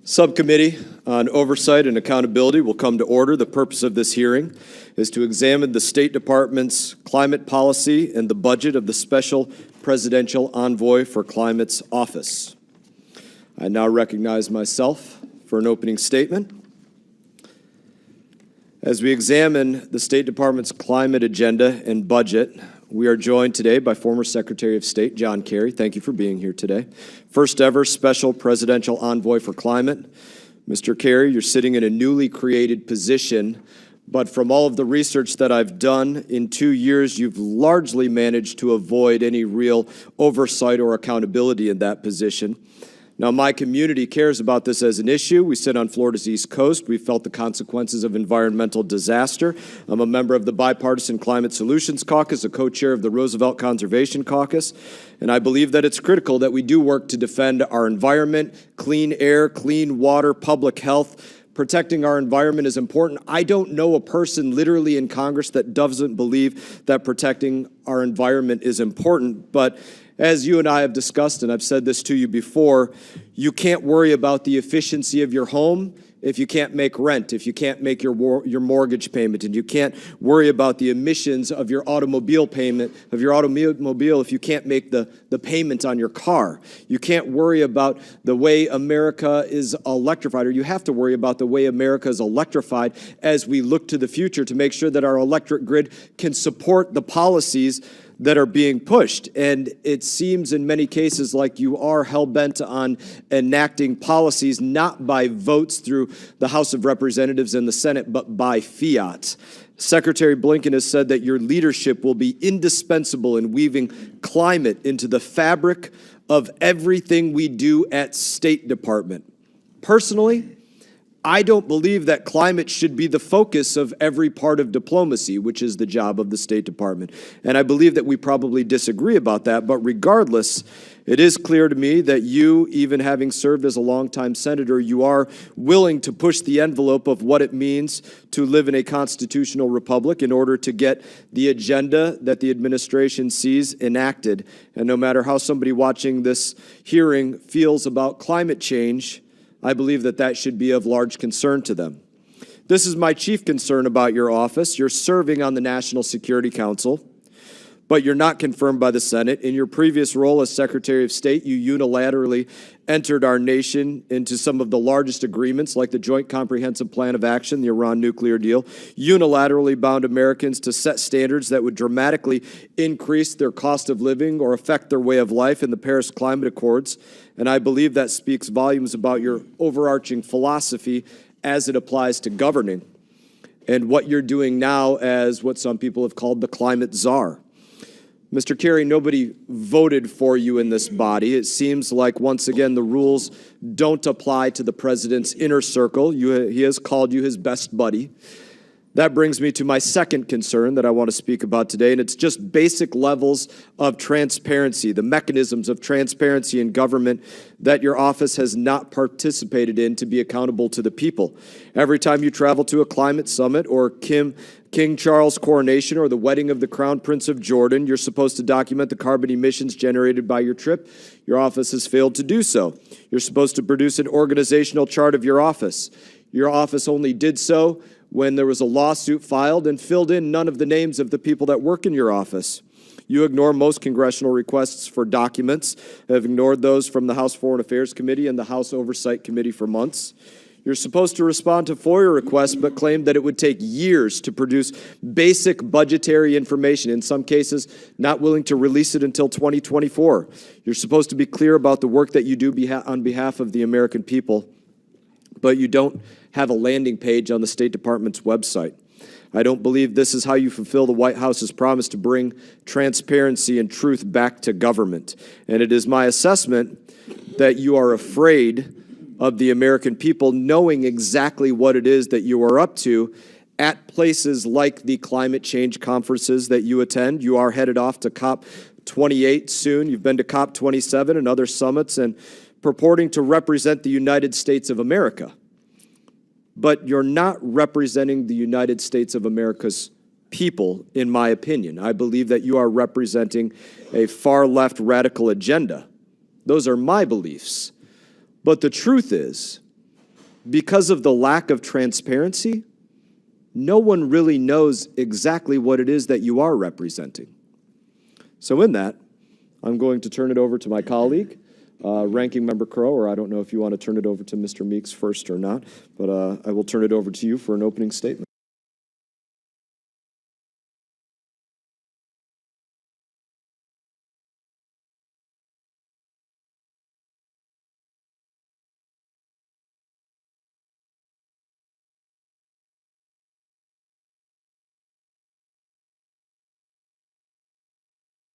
Subcommittee on Oversight and Accountability will come to order. The purpose of this hearing is to examine the State Department's climate policy and the budget of the Special Presidential Envoy for Climate's office. I now recognize myself for an opening statement. As we examine the State Department's climate agenda and budget, we are joined today by former Secretary of State John Kerry. Thank you for being here today. First ever Special Presidential Envoy for Climate. Mr. Kerry, you're sitting in a newly created position, but from all of the research that I've done in 2 years, you've largely managed to avoid any real oversight or accountability in that position. Now, my community cares about this as an issue. We sit on Florida's East Coast. We felt the consequences of environmental disaster. I'm a member of the Bipartisan Climate Solutions Caucus, a co-chair of the Roosevelt Conservation Caucus, and I believe that it's critical that we do work to defend our environment, clean air, clean water, public health. Protecting our environment is important. I don't know a person literally in Congress that doesn't believe that protecting our environment is important, but as you and I have discussed, and I've said this to you before, you can't worry about the efficiency of your home if you can't make rent, if you can't make your mortgage payment, and you can't worry about the emissions of your automobile payment, of your automobile if you can't make the payment on your car. You can't worry about the way America is electrified, or you have to worry about the way America is electrified as we look to the future to make sure that our electric grid can support the policies that are being pushed. And it seems in many cases like you are hell-bent on enacting policies not by votes through the House of Representatives and the Senate, but by fiat. Secretary Blinken has said that your leadership will be indispensable in weaving climate into the fabric of everything we do at State Department. Personally, I don't believe that climate should be the focus of every part of diplomacy, which is the job of the State Department. And I believe that we probably disagree about that, but regardless, it is clear to me that you, even having served as a longtime senator, you are willing to push the envelope of what it means to live in a constitutional republic in order to get the agenda that the administration sees enacted. And no matter how somebody watching this hearing feels about climate change, I believe that that should be of large concern to them. This is my chief concern about your office. You're serving on the National Security Council, but you're not confirmed by the Senate. In your previous role as Secretary of State, you unilaterally entered our nation into some of the largest agreements, like the Joint Comprehensive Plan of Action, the Iran nuclear deal, unilaterally bound Americans to set standards that would dramatically increase their cost of living or affect their way of life in the Paris Climate Accords. And I believe that speaks volumes about your overarching philosophy as it applies to governing and what you're doing now as what some people have called the climate czar. Mr. Kerry, nobody voted for you in this body. It seems like, once again, the rules don't apply to the president's inner circle. He has called you his best buddy. That brings me to my second concern that I want to speak about today, and it's just basic levels of transparency, the mechanisms of transparency in government that your office has not participated in to be accountable to the people. Every time you travel to a climate summit or King Charles' coronation or the wedding of the Crown Prince of Jordan, you're supposed to document the carbon emissions generated by your trip. Your office has failed to do so. You're supposed to produce an organizational chart of your office. Your office only did so when there was a lawsuit filed and filled in none of the names of the people that work in your office. You ignore most congressional requests for documents, have ignored those from the House Foreign Affairs Committee and the House Oversight Committee for months. You're supposed to respond to FOIA requests, but claim that it would take years to produce basic budgetary information, in some cases not willing to release it until 2024. You're supposed to be clear about the work that you do on behalf of the American people, but you don't have a landing page on the State Department's website. I don't believe this is how you fulfill the White House's promise to bring transparency and truth back to government. And it is my assessment that you are afraid of the American people knowing exactly what it is that you are up to at places like the climate change conferences that you attend. You are headed off to COP28 soon. You've been to COP27 and other summits and purporting to represent the United States of America. But you're not representing the United States of America's people, in my opinion. I believe that you are representing a far-left radical agenda. Those are my beliefs. But the truth is because of the lack of transparency, no one really knows exactly what it is that you are representing. So in that, I'm going to turn it over to my colleague, Ranking Member Crow, or I don't know if you want to turn it over to Mr. Meeks first or not, but I will turn it over to you for an opening statement.